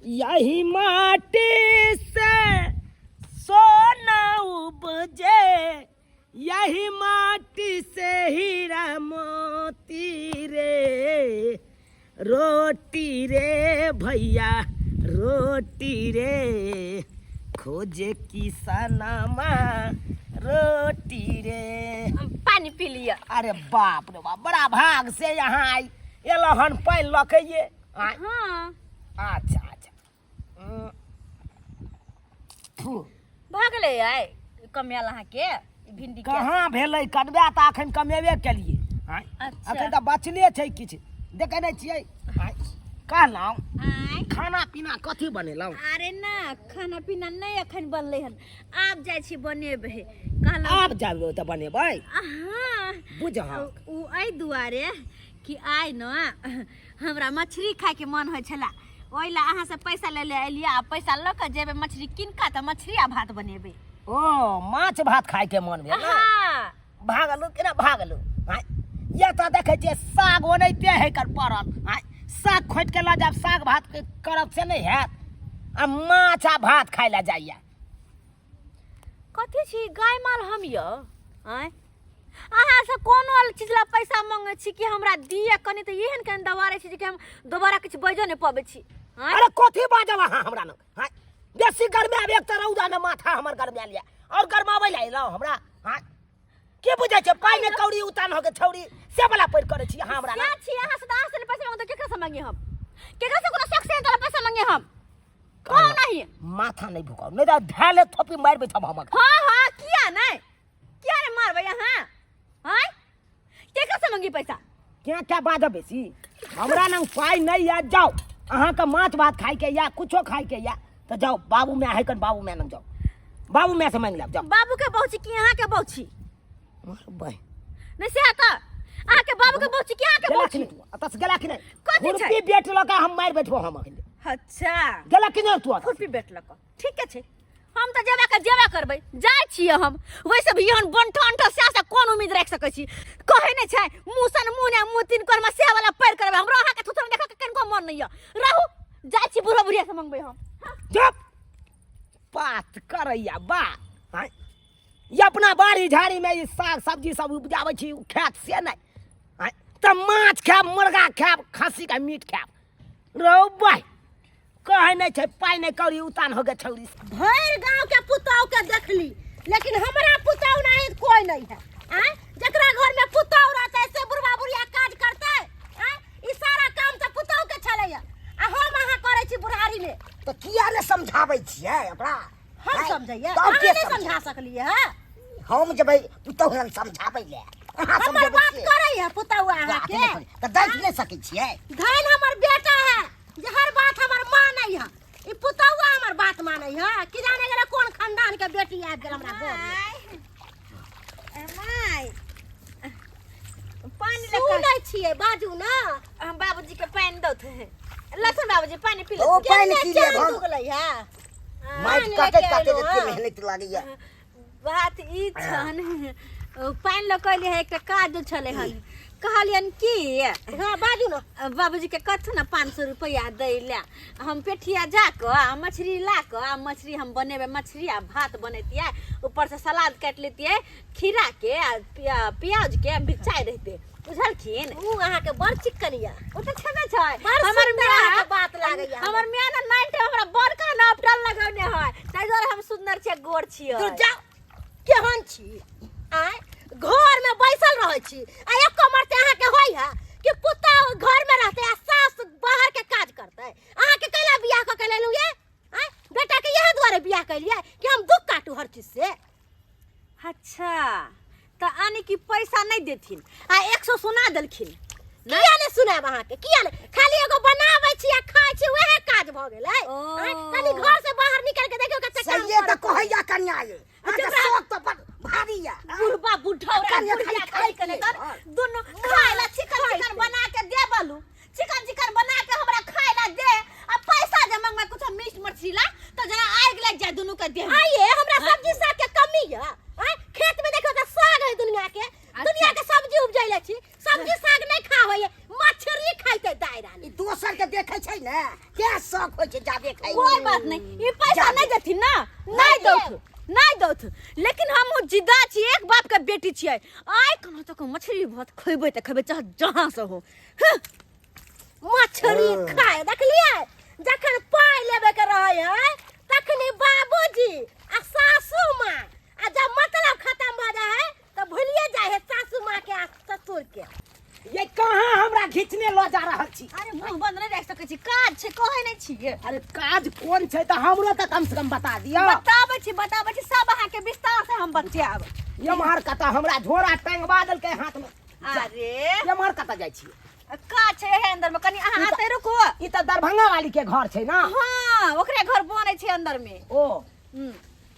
यही माटी से सोना उपजे, यही माटी से हीरा मोती रे। रोटी रे भैया रोटी रे, खोजे किसानमा रोटी रे। पानी पी लिया। अरे बाप रे बाप, बड़ा भाग से यहाँ आई। ये लहन पानी लखे ये। हाँ अच्छा अच्छा। भागले आय कमिया लहा के भिंडी के कहाँ भेलै कटबे त अखन कमेबे केलिए। अच्छा। अखन त बचले छै किछ। देखे नहीं छियै। कहलौं आय खाना पीना कथी बनेलौं? अरे ना खाना पीना नहीं अखन बनले हन, आब जाय छी बनेबे। कहलौं आब जाबे त बनेबै। हाँ बुझहौ उ आई दुआरे कि आइ न हमरा मछली खाए के मन होइ छला, ओइला अहाँ से पैसा ले ले एलिया। आ पैसा ल के जेबे मछली किनका त मछली आ भात बनेबे। ओ माछ भात खाए के मन भेल। हाँ भागलू कि ना भागलू? ये तो देखे छियै साग ओनैते है कर पड़ल। साग खोट के ला जाब, साग भात के करब से नहीं हैत। आ माछ आ भात खाए ला जाइया। कथी छी गाय माल हम य आय अहाँ से कोनो चीज ला पैसा मांगे छी कि हमरा दिए कनी त एहन कन दबारे छी कि हम दोबारा कुछ बजो नहीं पाबे छी। अरे कथी बाजब अहाँ हमरा न? बेसी गर्मी आब एक त रौदा में माथा हमर गरमे लिया और गरमाबै ला एलौ हमरा। के बुझै छै पाई में कौड़ी उतान हो के छौड़ी से वाला पैर करे छी अहाँ हमरा। क्या छी अहाँ से 10 से पैसा मांगते केकरा से मांगे हम? केकरा से कोनो शख्स से पैसा मांगे हम? कौन नहीं माथा नहीं भुकाओ नहीं त ढाले थोपी मार बैठब हम। हां हां किया नहीं किया रे मारबै यहाँ? हां केकरा से मांगी पैसा? क्या बाजब बेसी? हमरा नंग पाई नहीं या जाओ अहाँ का माछ भात खाई के या कुछो खाई के या तो जाओ बाबू में है कन बाबू में नंग जाओ। बाबू में से मांग ले जाओ। बाबू के बहुची कि यहाँ के बहुची? भाई नहीं से आता आ के बाबू के बहुची कि यहाँ के बहुची? अतस गेला कि नहीं? कथी छै? खुरपी बेट लका हम मार बैठबो हम अखन। अच्छा गेला कि नहीं तू? खुरपी बेट लक ठीक है छे, हम तो जेबा करबै जाय छियै हम। वैसे भी हन बंठन त से कोन उम्मीद राख सकै छी? कहे नहीं छै मुसन मुने मुतिन कर में से वाला पैर करबै। हमरा अहाँ के थुथन देख के कनको मन नहीं य। रहू जाय छी बुढ़ा बुढ़िया से मांगबै हम। जब बात करैया बा ये अपना बाड़ी झाड़ी में ये साग सब्जी सब उपजाबै छी खेत से नहीं त माछ खाब, मुर्गा खाब, खस्सी का मीट खाब। रौ भाई कहे नहीं छै पाई नहीं कौड़ी उतान हो गए छौरी। भर गांव के पुतौ के देखली लेकिन हमरा पुतौ नहीं कोई नहीं है। जकरा घर में पुतौ रहते से बुढ़वा बुढ़िया काज करते। ई सारा काम त पुतौ के छलैया आ हम अहाँ करे छी बुढ़ारी में। तो किया ने समझाबै छियै अपना? हम समझैया तब अहाँ के नहीं समझा सकलिए है। हम जबै पुतौ हम समझाबै ले अहाँ हमर समझाबै बात छियै करे है पुतौ अहाँ के त देख नहीं सकै छियै। धन हमर बेटा है जे हर बात हमर मानै है। ई पुतौआ हमर बात मानै है कि जाने गेले कोन खानदान के बेटी आबि गेल हमरा घर में। माय पानी सुनै छियै बाजू ना। हम बाबूजी के पानी दौत है। लसन बाबूजी पानी पी ले। ओ पानी पी ले चांद उगलै है। माइट काटे काटे के मेहनत लागैया। बात ई छन पानी लकैली है एकटा काज छले हन कहलियन की हां बाजू ना। बाबूजी के कथु ना 500 रुपया दै ले हम पेठिया जाक आ मछली लाक आ मछली हम बनेबे मछली आ भात बनैतिए ऊपर से सलाद काट लेतिए खीरा के प्याज के मिर्चाई रहते बुझलखिन। ऊ अहाँ के बड़ चिकनिया ओ त छबे छै हमर मियां के बात लागैया। हमर मियां ना नाइट हमरा बड़का नापटल लगौने है ताइ दुआरे हम सुंदर छै गोर छियै। तू जा केहन छी? घर में बैसल रहे छी आ एक कमरते अहाँ के होय है कि पुता घर में रहते आ सास बाहर के काज करते। अहाँ के कैला बियाह क के लेलु ये? बेटा के यही द्वारे बियाह कैलिए कि हम दुख काटू हर चीज से। अच्छा त आने की पैसा नहीं देथिन आ 100 सुना देलखिन। किया ने सुनाब अहाँ के? किया ने खाली एगो बनाबै छी आ खाइ छी वहे काज भ गेलै। कनी घर से बाहर निकल के देखियो कते काम सही त कहैया कन्या ये अहाँ शौक त भारी या। बुढ़बा बुढ़ौरा बुढ़िया खाई के कर दोनों खाए ला चिकन बना के दे बलू चिकन बना के हमरा खाए ला दे आ पैसा जे मंगवा कुछ मीट मछली ला तो जरा आग लग जाए दोनों के दे। आइए हमरा सब्जी साग के कमी है। खेत में देखो त साग है दुनिया के सब्जी उपजैले छी। सब्जी साग नहीं खा होय मछली खाइते दायरा। दोसर के देखे छै ना क्या शौक हो जाबे खाई कोई बात नहीं ई पैसा नहीं देथिन ना नहीं दौथ नहीं दौथ लेकिन हम जिद्दा छी एक बाप के बेटी छियै आइ कना तक मछली भात खइबै त खइबै चाहे जहां से हो मछली खाए देखलिए जखन पाई लेबे के रहे है तखनी बाबूजी आ सासू माँ आ जब मतलब खत्म भ जाए है तो भूलिए जाए है सासू माँ के आ ससुर के ये कहाँ हमरा खींचने लो जा रहल छी अरे मुंह बंद नहीं रख सकै छी काज छै कहै नहीं छियै अरे काज कोन छै त हमरो त कम से कम बता दियो बताबै छी सब अहाँ के विस्तार से हम बतियाब ये मार कता हमरा झोरा टंगवा देल के हाथ में अरे ये मार कता जाय छी काज छै है अंदर में कनी अहाँ आते रुको ई त दरभंगा वाली के घर छै ना हां ओकरे घर बनै छै अंदर में ओ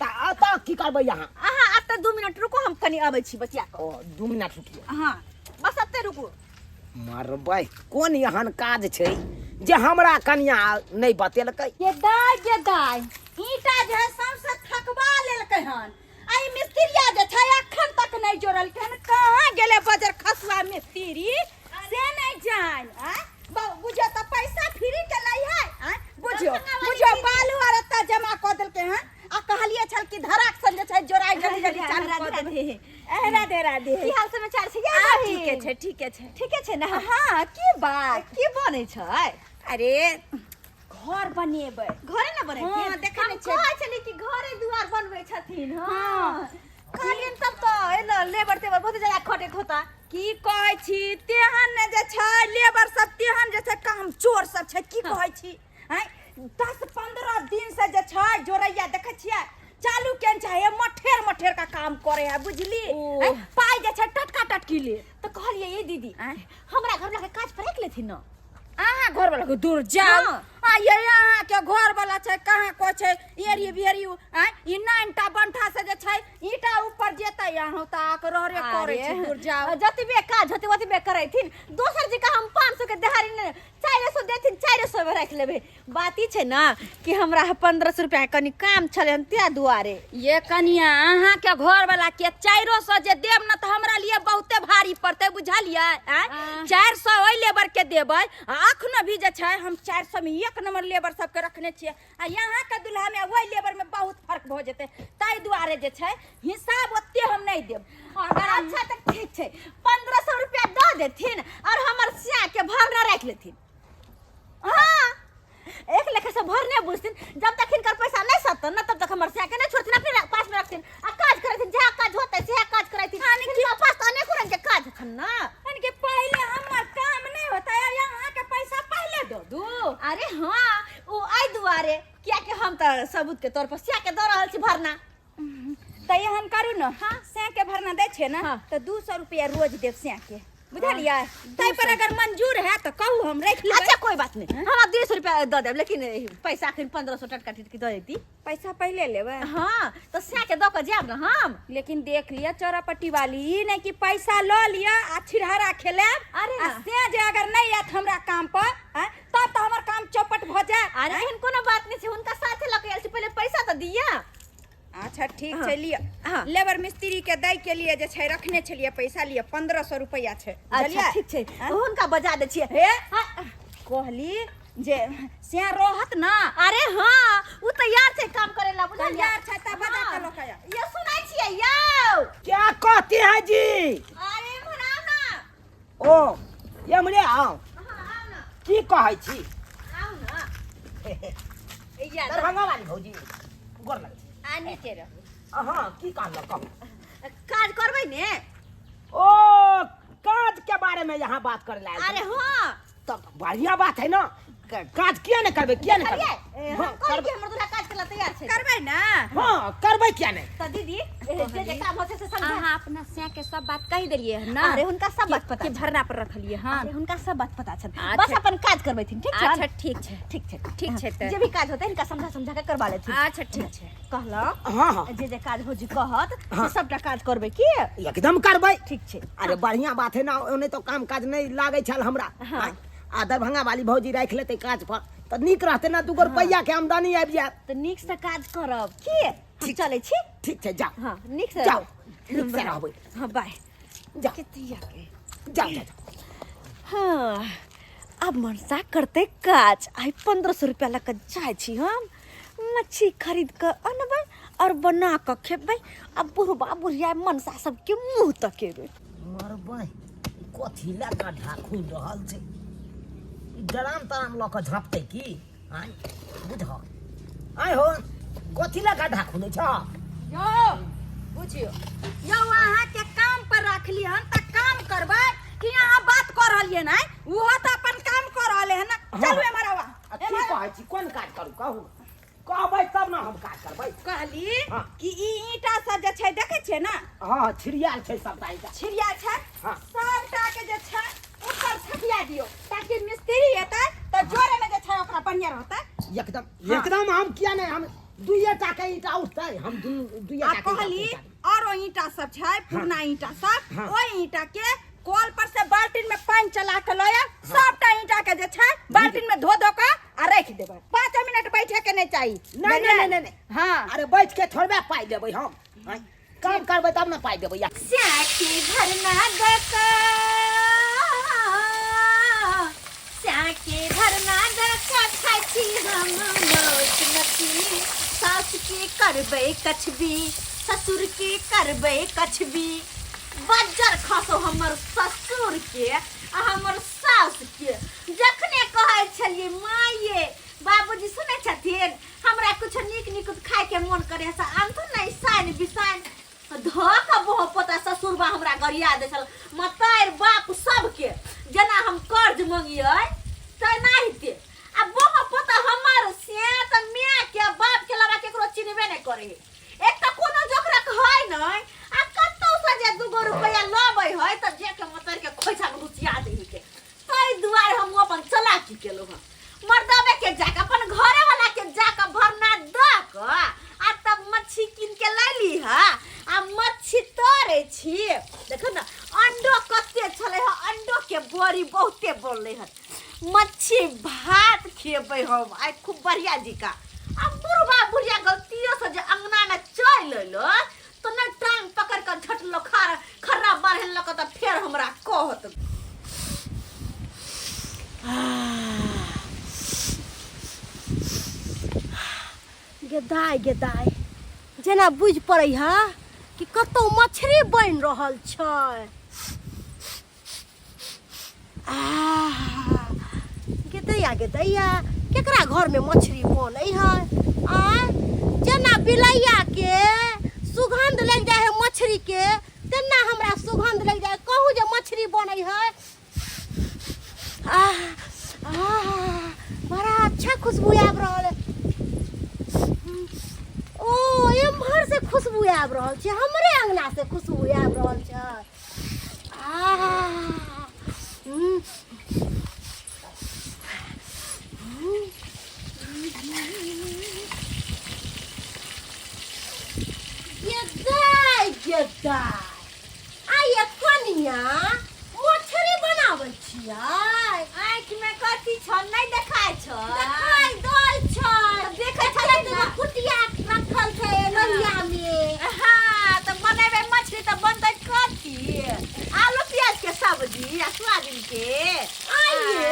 त की करबै यहाँ अहाँ आते 2 मिनट रुको हम कनी आबै छी बतिया ओ 2 मिनट रुकिए हां बस आते रुको मरबै कोन एहन काज छै जे हमरा कन्या नहीं बतेलकै ये दाई ईटा जे है सबसे थकवा लेलकै हन आई मिस्त्रिया जे छै अखन तक नहीं जोड़लकै हन कहां गेले बजर खसुआ मिस्त्री से नहीं जान बुझो त पैसा फ्री के लै है बुझो बालू आर एता जमा क देलकै हन आ कहलिए छल कि धड़ाक सन जे छै जोड़ाई जल्दी चालू क दे राधे की हाल समाचार छै या ठीके छै ना हां की बात की बनै छै अरे घर बनेबै घरे ना बनै छै हां देखै नै छै कहै छली कि घरे दुआर बनबै छथिन हां कहलियन तब तो एना लेबर तेबर बहुत ज्यादा खटे खोता की कहै छी तेहन ने जे छै लेबर सब तेहन जे छै काम चोर सब छै की कहै छी हैं 10-15 दिन से जे छै जोरैया देखै छियै चालू केन छै मठेर का काम करे है बुझली पाई जे छै टटका टटकी ले तो कहलिए ये दीदी हमरा घर वाला के काज पर एक लेथिन न अहाँ घर वाला के दूर जाओ आ ये अहाँ के घर वाला छै कहां को छै एरी बेरी ई 9टा बंठा से जे छै ईटा ऊपर जेतै अहाँ ताक रहरे करे छी दूर जाओ जतबे काज होते ओतबे करैथिन दोसर जी का हम 500 के दिहाड़ी ने 400 देथिन 400 में रख लेबे बात ई छै ना कि हमरा 1500 रुपया कनी काम छले ते दुआरे ये कनिया अहाँ के घर वाला के 400 जे देब न त हमरा लिए बहुते भारी पड़ते बुझलिए 400 ओइ लेबर के देबै अखन भी जे छै हम 400 में एक नंबर लेबर सब के रखने छियै आ यहाँ के दुल्हा में वही लेबर में बहुत फर्क भ जेतै ताई दुआरे जे छै हिसाब ओते हम नहीं देब अगर अच्छा तक ठीक छै 1500 रुपया द देथिन और हमर सिया के भरना रख लेथिन हां एक लेखे से भरने बुझथिन जब तक इनकर पैसा नहीं सतन ना तब तक हमर सिया के नहीं छोड़थिन अपने पास में रखथिन आ काज करथिन जे काज होतै से काज करथिन इनका पास तो अनेक रंग के काज हन ना इनके पहले हमर काम नहीं होता है यहाँ के पैसा पहले दो दू अरे हां ओ आई दुआरे क्या कि हम त सबूत के तौर पर सिया के द रहल छी भरना त एहन करू न हां से के भरना दै छै ना त 200 रुपया रोज देव से के बुझलिए तै पर अगर मंजूर है तो कहू हम रख लेबै अच्छा कोई बात नहीं हमरा 200 रुपया द देब लेकिन पैसा अखन 1500 टटका टिटकी द देती पैसा पहले लेबै हां तो सिया के द के जाब ना हम लेकिन देख लिया चौरापट्टी वाली ई नहीं कि पैसा ल लिया आ छिरहरा खेलेब अरे आ से जे अगर नहीं आत हमरा काम पर तब तो हमर काम चौपट भ जाए अरे एहन कोनो बात नहीं छै उनका साथे लके आइल छी पहले पैसा तो दिया अच्छा ठीक छै लिया लेबर मिस्त्री के दै के लिए जे छै रखने छलिए पैसा लिए 1500 रुपया छै अच्छा ठीक छै हुनका बजा दे छियै हे कहली जे से रहत ना अरे हां उ तैयार छै काम करेला बुझलिए तैयार छै त बजा के लोकया ये सुनाई छियै यौ क्या कहते हैं जी अरे मनाओ ना ओ ये मने आओ आओ ना की कहै छी आओ ना या दरभंगा वाली भौजी गोर लगे आ नीचे रहो हां की कहलक काज करबै ने ओ काज के बारे में यहाँ बात कर लाए अरे हां तब बढ़िया बात है ना काज किया नहीं करबे हम कर के हमर दूल्हा काज करला तैयार छै करबै ना हां करबै क्या नहीं त दीदी जे काम होते से समझा अहाँ अपना से के सब बात कह देलिए है ना अरे हुनका सब बात पता के भरना पर रखलिए हां अरे हुनका सब बात पता छै अच्छा। बस अपन काज करबैथिन ठीक छै अच्छा ठीक छै ठीक छै ठीक छै त जे भी काज होते इनका समझा के करवा लेथिन अच्छा ठीक छै कहला हां हां जे काज हो जी कहत से सबटा काज करबै की एकदम करबै ठीक छै अरे बढ़िया बात है ना ओने तो काम काज नहीं लागे छल हमरा हाँ। आ दरभंगा वाली भौजी राख लेते काज पर तो निक रहते ना 2 रुपया के आमदनी आबि जाए त नीक से काज करब की हम चलै छी ठीक छै जाओ हां नीक से जाओ नीक से रहबै हां बाय जाओ कितिया के जाओ जाओ हां अब मनसा करते काज आई 1500 रुपया लग जाए छी हम मच्छी खरीद कर अनबै और बना कर खेबै। अब बुढ़बा बुढ़िया मनसा सबके मुंह तकेबै। मरबै कथी ला गड्ढा खुल रहल छै, डराम तराम लऽ कऽ झपतै की? आय बुझ आय हो कथी ला गड्ढा खुलै छ? यो बुझियो यो अहाँ के काम पर रखली हन त काम करबै कि अहाँ बात कर रहलिए नै? वो त अपन काम कर रहले हन। चलू एमरावा की कहै छी, कोन काज करू कहू, कहबै तब ना हम काज करबै। कहली हाँ। कि ई ईटा सब जे छै देखे छियै ना, हां छिड़ियाल छै सबटा ईटा। छिड़िया छै हाँ। सबटा के जे छै ऊपर छपिया दियो ताकि मिस्त्री एतै त जोरे में जे छै ओकरा बढ़िया रहतै। एकदम हाँ। एकदम हम किया नहीं, हम दुइये टा के ईटा उठतै, हम दुइये आ टा के कहली ईटा उठतै। और ईटा सब छै पुरना ईटा सब, हाँ। ओइ ईटा के कॉल पर से बाल्टीन में पानी चला के लया सबटा ईटा के जे छै बाल्टीन में धो के आ रख देबै। 5 मिनट बैठे के नहीं चाहिए। नहीं नहीं नहीं नहीं, हाँ अरे बैठ के थोड़बे पाई देबै हम, आय, काम करबै तब ना पाई देबै। स्याके भरना दका स्याके भरना दका खाची हम नोच नकी। सास के करबै कछबी ससुर के करबै कछबी। बज्जर खसो हमर ससुर के आ हमर सास के। जखने कहै छलिए माये बाबूजी सुनै छथिन हमरा कुछ नीक नीक खाए के मन करे से आनथुन नै साइन बिसाइन धक बहु पता ससुर बा हमरा गरिया दे छल। मतार बाप सबके जेना हम कर्ज मंगियै त नाहिते आ बहु पता हमर से त माय के बाप के लगा केकरो चिन्हबे नै करे। एक त कोनो जोकरा है नै आ कत्तो से जे 2 रुपया लबै है त जे के मतार के खोइछा घुसिया देही के। तै दुआर हम अपन चलाकी केलो ह। मर्दबे के जाके अपन घरे वाला के जाके भरना द क आ तब मच्छी किन के लैली ह आ मच्छी तोरे छी। देखो ना अंडो कत्ते छले ह, अंडो के बड़ी बहुते बोलले ह। मच्छी भात खेबै हम आई खूब बढ़िया जिका। अब बुढ़बा बुढ़िया गलतियों से जे अंगना में चल लेलो तो न टांग पकड़ कर झटलो खर्रा बाढ़ल लक त फेर हमरा कहत। गेदाय जेना बुझ पड़ै हा कि कतौ मछली बन रहल छै। गेदैया केकरा घर में मछली बनै है? आ जेना बिलैया के सुगंध लग जाए है मछली के, तेना हमरा सुगंध लग जाए कहू जे मछली बनै है। बड़ा अच्छा खुशबू आबि रहल है। ओ एम्हर से खुशबू आबि रहल छै, हमरे अंगना से खुशबू आबि रहल छै। आइए कनिया मछली बनाबै छियै। आँख में कथी छ नहीं देखाय छ? देखाय दय छ। देखै छलै त कुटिया रखल छै लोहिया में। हां त बनेबे मछली त बनतै कथी? आलू प्याज के सब्जी आ सोयाबीन के। आइए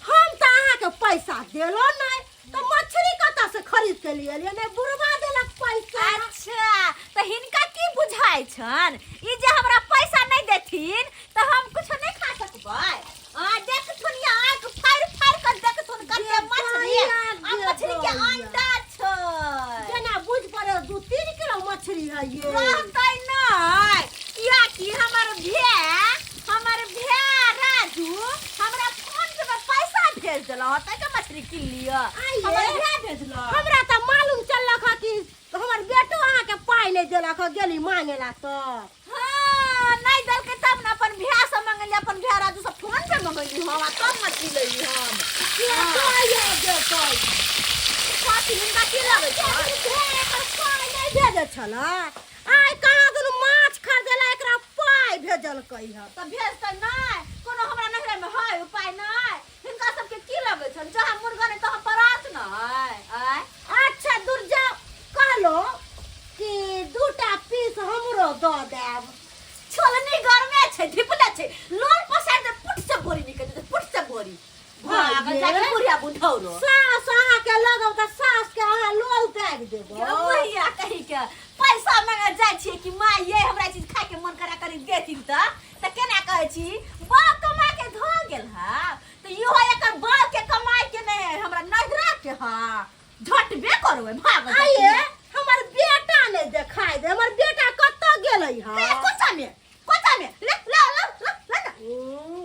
हम त अहाँ के पैसा देलो नहीं तो मछली कता से खरीद के लिए ने बुढ़वा देलक पैसा। अच्छा त हिनका की बुझाय छन ई जे हमरा पैसा नहीं देथिन त हम कुछ नहीं खा सकबै? आ देख सुनिया आंख फाड़ फाड़ कर देख सुन कते मछली आ मछली के अंडा छ। जेना बुझ पड़े 2-3 किलो मछली है ये। रहतै नहीं या कि हमर भे राजू हमरा फोन पे पैसा भेज देला होतै के मछली किन लियो। हमर भे भेजलो। हमरा त मालूम चललक ह कि हमर बेटो अहाँ के पाई नहीं देलक ह गेली मांगेला त। हां नहीं देलकै तब न अपन भे से मांगली, अपन भे राजू से फोन पे मांगली हम आ तब मछली लेली हम। के पाई दे पाई कथी हिनका की लगै छ? भे एकर पाई नहीं भेजै छला। आइ कहाँ दुनु माछ खरीदेला एकरा पाई भेजल कहि ह त भेजतै नहीं? कोनो हमरा नहरे में है उपाय नहीं? हिनका सबके की लगै छन जहाँ मुर्गा ने तहाँ परात न है? आय अच्छा दूर जाओ कहलो कि 2टा पीस हमरो द देब। छोलनी घर में छै ढिपले छै लोन पसार दे पुट से बोरी निकल दे पुट से बोरी। पागल जाके बुढ़िया बुढ़ौरो सास अहाँ के लगौ त सास के अहाँ लोल ताग देबो बुढ़िया कही के पैसा मांगे जाय छी कि माँ ये हमरा चीज खाए के मन करा करी देथिन त केना कहै छी बाप कमा के ध गेल हा त इहो एकर बाप के कमाई के नहीं हमरा नजरा के हा झटबे करबै भाग आइए हमर बेटा ने देखाई दे हमर बेटा कत्तो गेलै हा कोचा में ले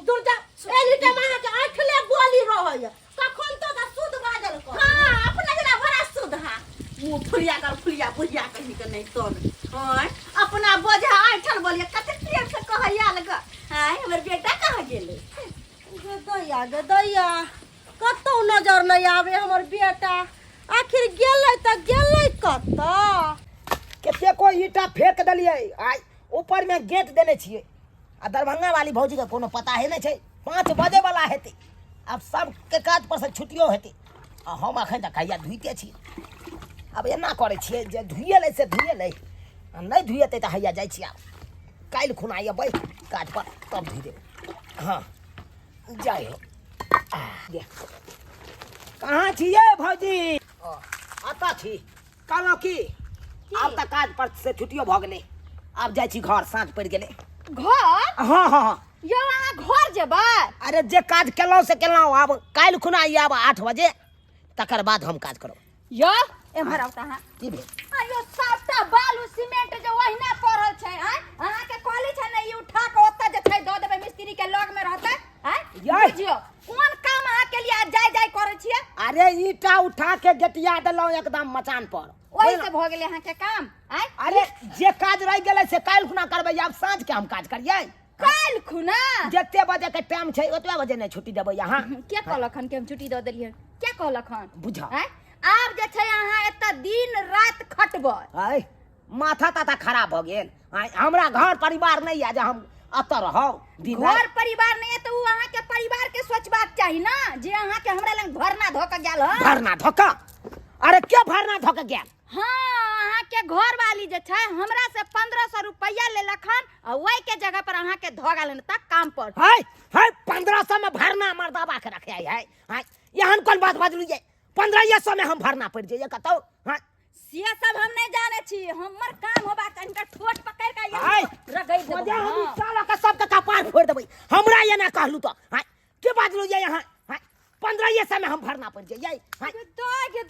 दूर जा एली के मां के आंखले बोली रहय कखन तो का शुद्ध बाजल कर हां अपना जना बड़ा शुद्ध हा मुंह फुलिया बुढ़िया कही के नहीं तोन हां अपना बोझा आठल बोलिए कते प्रेम से कहैया लगा हां हमर बेटा कहां गेलै गे दैया कत्तो नजर नहीं आवे हमर बेटा आखिर गेलै त गेलै कत्तो कते को ईटा फेंक दलिए आई ऊपर में गेट देने छिए आ दरभंगा वाली भौजी के कोनो पता है नहीं छै 5 बजे वाला हेते अब सब के काज पर से छुट्टियो हेते आ हम अखन तक हैया धुइते छी अब एना करे छिए जे धुइए ले से धुइए ले आ नहीं धुइते त हैया जाय छी आब काल खुना आइए काज पर तब धुइ देब हां जाय हो ये कहाँ छिए भौजी आता छी कहलौं की अब तक काज पर से छुट्टियो भ गेलै अब जाय छी घर साँझ पड़ गेलै घर हाँ हाँ यो अहाँ घर जेबै अरे जे काज केलौं से केलौं अब काल्हि खुना आब 8 बजे तकर बाद हम काज करब यो एम्हर आउ तहाँ की भेल आ यो सबटा बालू सीमेंट जे ओहिना पड़ल छै हैं अहाँ के कहली छै ने ई उठा के ओत्ता जे छै द देबै मिस्त्री के लग में रहतै हैं बुझियो कोन काम अहाँ के लिए जाय करै छियै अरे ईटा उठा के गेटिया देलौं एकदम मचान पर ओही से भ गेलै अहाँ के काम हैं अरे जे काज रह गेलै से काल्हि खुना करबै आब साँझ के हम काज करियै काल्हि खुना जते बजे के टाइम छै ओतबे बजे नहीं छुट्टी देबै यहाँ के कहलखन के हम छुट्टी द देलियै के कहलखन बुझा हैं आब जे छै अहाँ एत्ता दिन रात खटबै आय माथा ताता खराब भ गेल आय हमरा घर परिवार नहीं है जे हम अत रहब दिन घर परिवार नहीं है तो उ अहाँ के परिवार के सोचबाक चाही ना जे अहाँ के हमरा लंग भरना ध के गेल ह भरना धोका अरे क्या भरना धोके गेल हाँ अहाँ के घर वाली जे छै हमरा से 1500 रुपया लेलखन आ ओई के जगह पर अहाँ के ध गेलन त काम पर हाय हाय 1500 में भरना मर्दाबा के रखे है हाय यहन कोन बात बजलिए 1500 में हम भरना पड़ जाइए कतौ हां से सब हम नहीं जाने छी हमर काम होबा तनिका ठोट पकड़ के हाय रगै मजे देबै हम साला का सब का कपार फोड़ देबै हमरा ये ना कहलू तो हाय के बजलिए यहां हाय 1500 में हम भरना पड़ जाइए हाय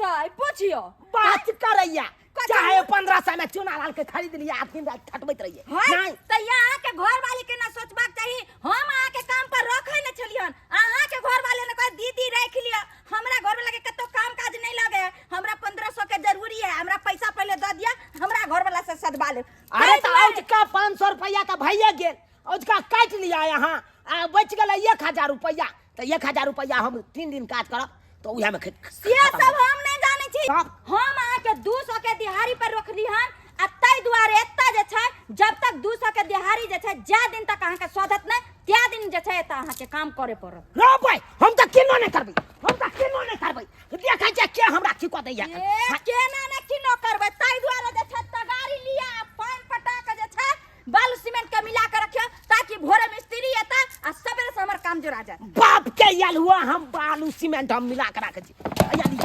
दाई पूछियो बात करैया चाहे 1500 में चुना लाल के खरीद लिया आप दिन रात खटबैत रहिए नहीं त यहाँ के घर वाली के ना सोचबाक चाही हम अहाँ के काम पर रखै न छलियन अहाँ के घर वाले ने कह दीदी राख लिया हमरा घर वाला के कतो काम काज नहीं लगे हमरा 1500 के जरूरी है हमरा पैसा पहले द दिया हमरा घर वाला से सदबा ले अरे तो औजका 500 रुपया का भैया गेल औजका काट लिया यहाँ आ बच गेल 1000 रुपया तो 1000 रुपया हम 3 दिन काज करब तो उहे में से सब हम नहीं जाने छी हम अहाँ के 200 के दिहाड़ी पर रखली हन आ तै दुआरे एत्ता जे छै जब तक 200 के दिहाड़ी जे छै जा दिन तक अहाँ के शोधत नहीं त्या दिन जे छै एत्ता अहाँ के काम करे पड़त रो भाई हम त किनो नहीं करबै देखै छै के हमरा की कह दैया केना ने किनो करबै तै दुआरे जे छै तगारी लिया पान पटा के जे छै बालू सीमेंट के मिला के रखियो ताकि भोरे मिस्त्री एता आ सबेरे से हमर काम जोड़ा जाए बाप के याल हुआ हम बालू सीमेंट हम मिला के राखै छी यानी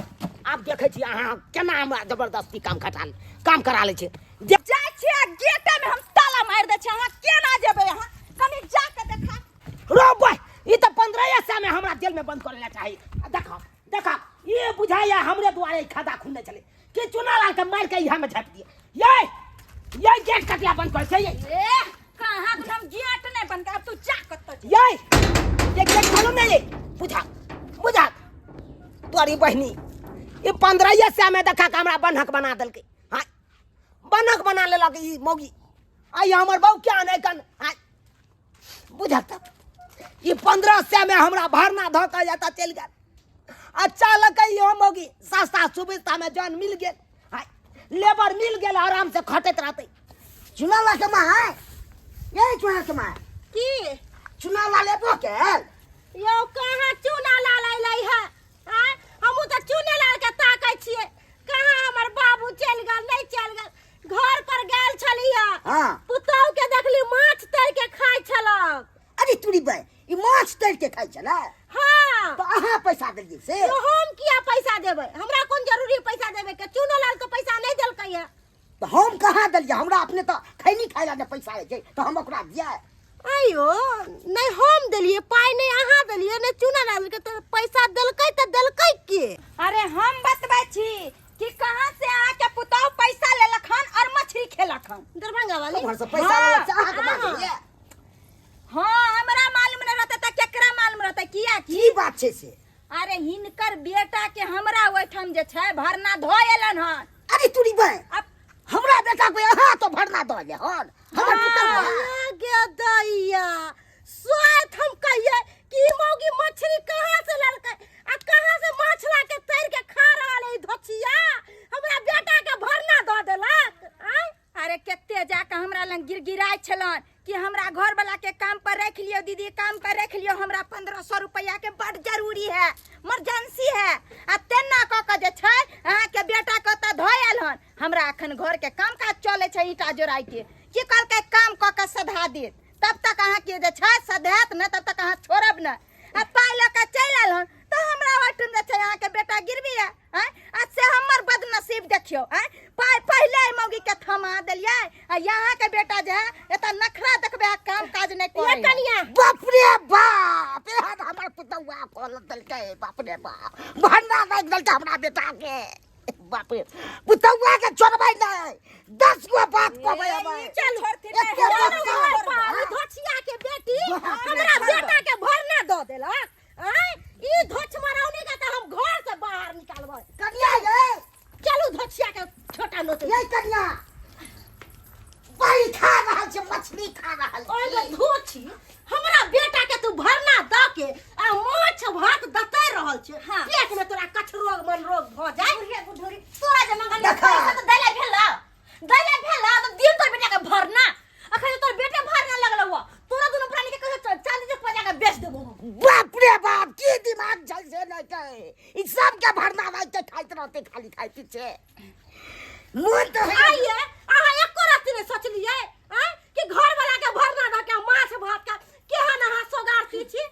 आप देखै छी अहाँ केना हमरा जबरदस्ती काम करा लै छै जाय छी आ गेटे में हम ताला मार दे छी अहाँ केना जेबै अहाँ कनी जा के देखा रो भाई ई त 1500 में हमरा जेल में बंद करे ला चाही देखा ये बुझाया हमरे द्वारे खाता खुलने चले के चुना लाल के मार के यहां में झाप दिए ये गेट कटिया बंद कर छै ए कहां हम गेट नहीं बंद कर अब तू जा कत छी ये गेट खोलो नहीं बुझा तोरी बहनी ये 1500 में देखा के हमरा बन्हक बना देलकै हां बन्हक बना लेलक ई मौगी आई हमर बहू क्या नहीं कन हां बुझा त ये 1500 में हमरा भरना ध के जाता चल गेल अच्छा लगे यो मौगी सस्ता सुविधा में जान मिल गेल हाय लेबर मिल गेल आराम से खटत रहते चुना ला के मां ये चुना के मां की चुना ला लेबो के यो कहाँ चूना लाल अइलै है हां हमहू त चूने लाल के ताकै छियै कहाँ हमर बाबू चल गेल नहीं चल गेल घर पर गेल छलिया हां पुतौ के देखली माछ तर के खाय छलक अरे तुरी बे ई माछ तर के खाय छला हां तो अहाँ पे कहाँ दिलिए हमरा अपने तो खैनी खाय ला पैसा है जे तो हम ओकरा दिए आयो नहीं हम देलिए पाई नहीं अहाँ देलिए नहीं चूना डाल के तो पैसा देलकै त देलकै के। अरे हम बतबै छी कि कहां से आके पुतौ पैसा लेलखन और मछली खेलखन दरभंगा वाली घर से पैसा ले चाह के मांगे हां हमरा मालूम न रहता त केकरा मालूम रहता किया की बात छै से अरे हिनकर बेटा के हमरा ओठम जे छै भरना धोएलन हन। अरे तूरी बहन अब हमरा बेटा को यहाँ तो भरना दो ले हन हमर पुतवा गे दैया स्वात हम कहिए कि मौगी मछली कहां से ललकै आ कहां से मछला के तैर के खा रहल है धोचिया हमरा बेटा के भरना द देलक। अरे केते जाके हमरा लंग गिरगिराय छलन कि हमरा घर वाला के काम पर रख लियो दीदी काम पर रख लियो हमरा 1500 रुपया के बड़ जरूरी है इमरजेंसी है आ तेना क के जे छै अहाँ के बेटा के त धोयल हन हमरा अखन घर के काम काज चले छै ईटा जोड़ाई के की कहल के काम क के सधा देत तब तक अहाँ के जे छै सधात न तब तक अहाँ छोड़ब न आ पाई ल के चल आल हन तो हमरा हटन जे छै अहाँ के बेटा गिरबी है आ से हमर बदनसीब देखियो पाई पहले मौगी के थमा देलिए आ यहाँ के बेटा जे है एत नखरा देखबे काम काज नहीं करे ये कनिया बाप रे बाप ए हमर पुतवा खोल देलकै बाप रे बाप भरना नहीं देलकै हमरा बेटा के बाप रे पुतवा के छोड़बै नहीं 10 गो बात कहबै हम चल छोड़ धोचिया के बेटी हमरा बेटा के भरना द देलक ई धोच मरौनी के त हम घर से बाहर निकालबै। कनिया ये चलू धोचिया के छोटा नोत ये कनिया भाई खा रहल छै मछली खा रहल ओए धोची हमरा बेटा के तू भरना द के आ माछ भात दतै रहल छै पेट में तोरा कछ रोग मन रोग भ जाय बुढ़िया बुढ़ोरी तोरा जे मंगल पैसा तो दैले भेला तो दिन तोर बेटा के भरना अखन तोर बेटे भरना लगल हुआ तोरा दोनों प्राणी के कहे चांदी के पजा के बेच देबो बाप रे बाप की दिमाग चल से नहीं के ई सब के भरना नहीं के खाइत रहते खाली खाइत छै मन तो आइए अहाँ एको रात नहीं सोचलिए कि घर वाला के भरना द के माछ भात का केहन अहाँ सोगारती छी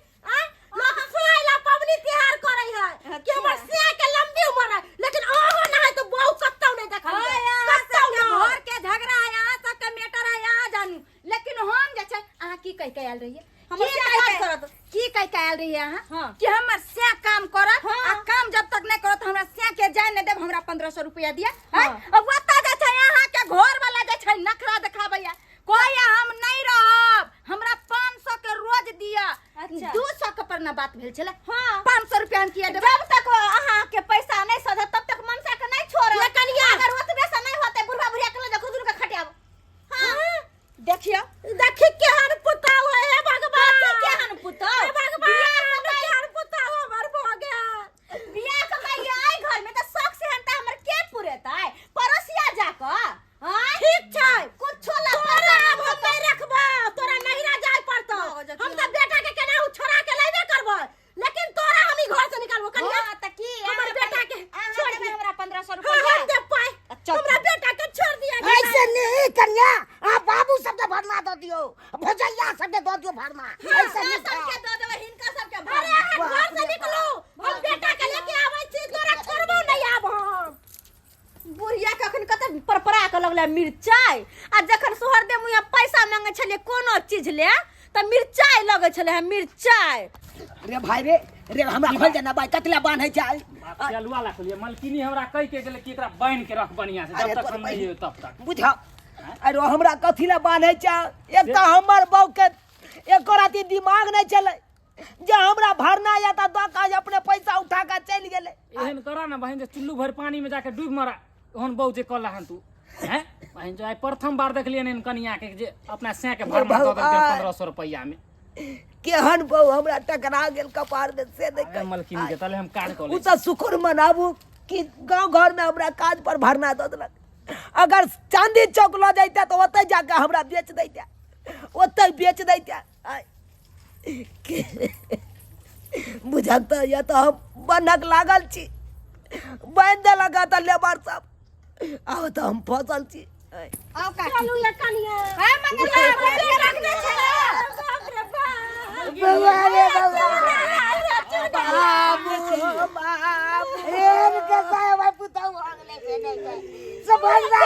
लोग खाइला पबनी त्योहार करे है कि हमर से के लंबी उम्र है लेकिन अहो नहीं तो बहु कत्तौ नहीं देखल कत्तौ घर के झगड़ा है यहाँ सब के मैटर है यहाँ जानू लेकिन हम जे छै अहाँ की कह के आयल रहिए हमर से काज करत की कह के आयल रहिए अहाँ कि हमर से काम करत आ काम जब तक नहीं करत हमरा से के जाय नहीं देब हमरा 1500 रुपया दिया अब वता जे छै अहाँ के घर वाला जे छै नखरा देखाबैया कोई हम नहीं रहब हमरा 500 के रोज दिया 200 के पर ना बात भेल छले 500 रुपया हम किया देब जब तक अहाँ के पैसा नहीं सधत तब तक मनसा के नहीं छोड़ ये कनिया अगर ओतबे से नहीं होते बुढ़ा बुढ़िया के ले खुद के खटियाब देखियो देखि केहन पुताव है भगवान केहन पुताव हे भगवान केहन पुताव हमर भ गया बियाह के भाई आई घर में तो शौक से हंता हमर के पुरेताय पड़ोसिया जाकर ठीक छै कुछ ला तोरा हम नहीं रखबा तोरा नहिरा जाय पड़तो हम त बेटा के केना छोड़ा के लेबे करबो लेकिन तोरा हम ई घर से निकालबो कनिया त की हमर बेटा के छोड़ दे हमरा 1500 हम रुपया दे पाए हमरा बेटा के छोड़ दिया ऐसे नहीं कन्या आ बाबू सब के भरना दो दियो भजैया सब के दो दियो भरना ऐसे नहीं सबके दे देबे हिनका सबके अरे घर से निकलो हम बेटा के लेके आबै छी तोरा छोड़बो नहीं आब हम बुढ़िया के अखन कते परपरा के लगले मिर्चाई आ जखन सोहर दे मुया पैसा मांगे छले कोनो चीज ले त मिर्चाई लगे छले मिर्चाई रे भाई रे हमरा खोल देना भाई कतला बांध है छै चलुआ ला खोलिए मलकिनी हमरा कह के गेले कि एकरा बांध के रख बढ़िया से जब तक हम नहीं तब तक बुझा अरे हमरा कथिला बांध है छै एक त हमर बहू के एको राती दिमाग नहीं चले जे हमरा भरना या त दो काज अपने पैसा उठा के चल गेले एहन करा ना बहन जे चुल्लू भर पानी में जाके डूब मरा ओहन बहु जे कला हन तू हैं बहन जो आई प्रथम बार देखलिए ने कनिया के जे अपना से के भरना दो देलके 1500 रुपया में केहन बहू हमरा टकरा गेल कपार में से देख मलकिनी के तले हम काट क उ त शुक्र मनाबू कि गांव घर में हमरा काज पर भरना दो देलक अगर चांदी चौक ल जाइता तो ओतै जाके हमरा बेच दैता ओतै बेच दैता बुझत या तो हम बनक लागल छी बांध दे लगा त लेबर सब आब तो हम फसल छी आओ का चलू ये कनिया है मंगला के रखने छले बाप रे बाप भगवान रे भगवान बाप रे के साया पुता हो गले से नहीं से भगला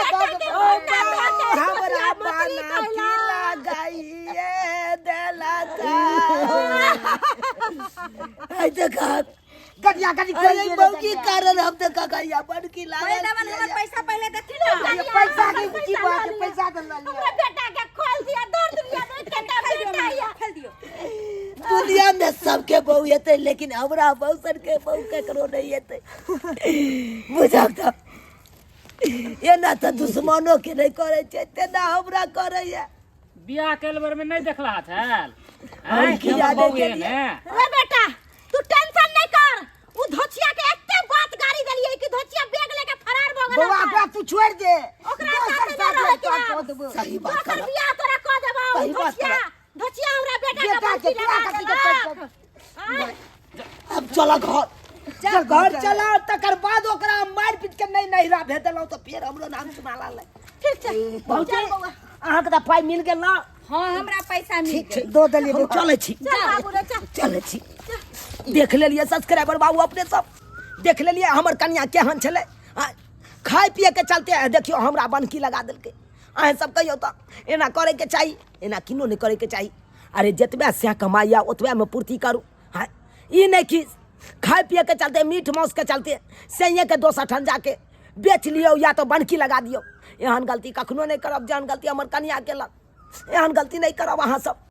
हमरा बाना की लगाइए देला का ऐ देखा कटिया कटी कोई बौकी कारण हम तो ककैया बन की लागे पैसा पहले देती ना ये पैसा की ऊंची बात है पैसा तो ला लिया हमरा बेटा के खोल दिया दर्द दिया देख के बेटा या खेल दियो दुनिया में सबके बहू हेते लेकिन हमरा बहू सन के बहू केकरो नहीं हेते बुझा त ये ना तो दुश्मनों के नहीं करे छे तेना हमरा करे है बियाह के बेर में नहीं देखला छल हम किया देखे ने रे बेटा तू टेंशन नहीं कर उ धोचिया के एकते बात गाड़ी देलिए कि धोचिया बैग लेके फरार भ गेल बउआ का तू छोड़ दे ओकरा साथे न रह के सही बात कर बियाह तोरा क देबो सही बात धोचिया कर। धोचिया हमरा बेटा बेटा के के फांसी पूरा लगा कर अब चला घर घर चला तकर बाद ओकरा मार पीट के नहीं रह भेदलो तो फिर हमरो नाम सुनाला ले ठीक छै पहुंचे अहाँ के पाई मिल गेल ना हां हमरा पैसा मिल ठीक दो दलिए चले छी चल बाबू रे चल चले छी देख लेलिए सब्सक्राइबर बाबू अपने सब देख लेलिए हमर कन्या केहन छले खाए पिए के चलते है देखियो हमरा बनकी लगा देलके अहे सब कहियो तो एना करे के चाहिए एना किनो नहीं करे के चाहिए अरे जतबे से कमाइया ओतबे में पूर्ति करू हाँ ई नहीं कि खाए पिए के चलते मीठ मांस के चलते सैये के दोसर ठन जाके बेच लियो या तो बनकी लगा दियो एहन गलती कखनो नहीं करब जहन गलती हमर कन्या केलक एहन गलती नहीं करब अहाँ सब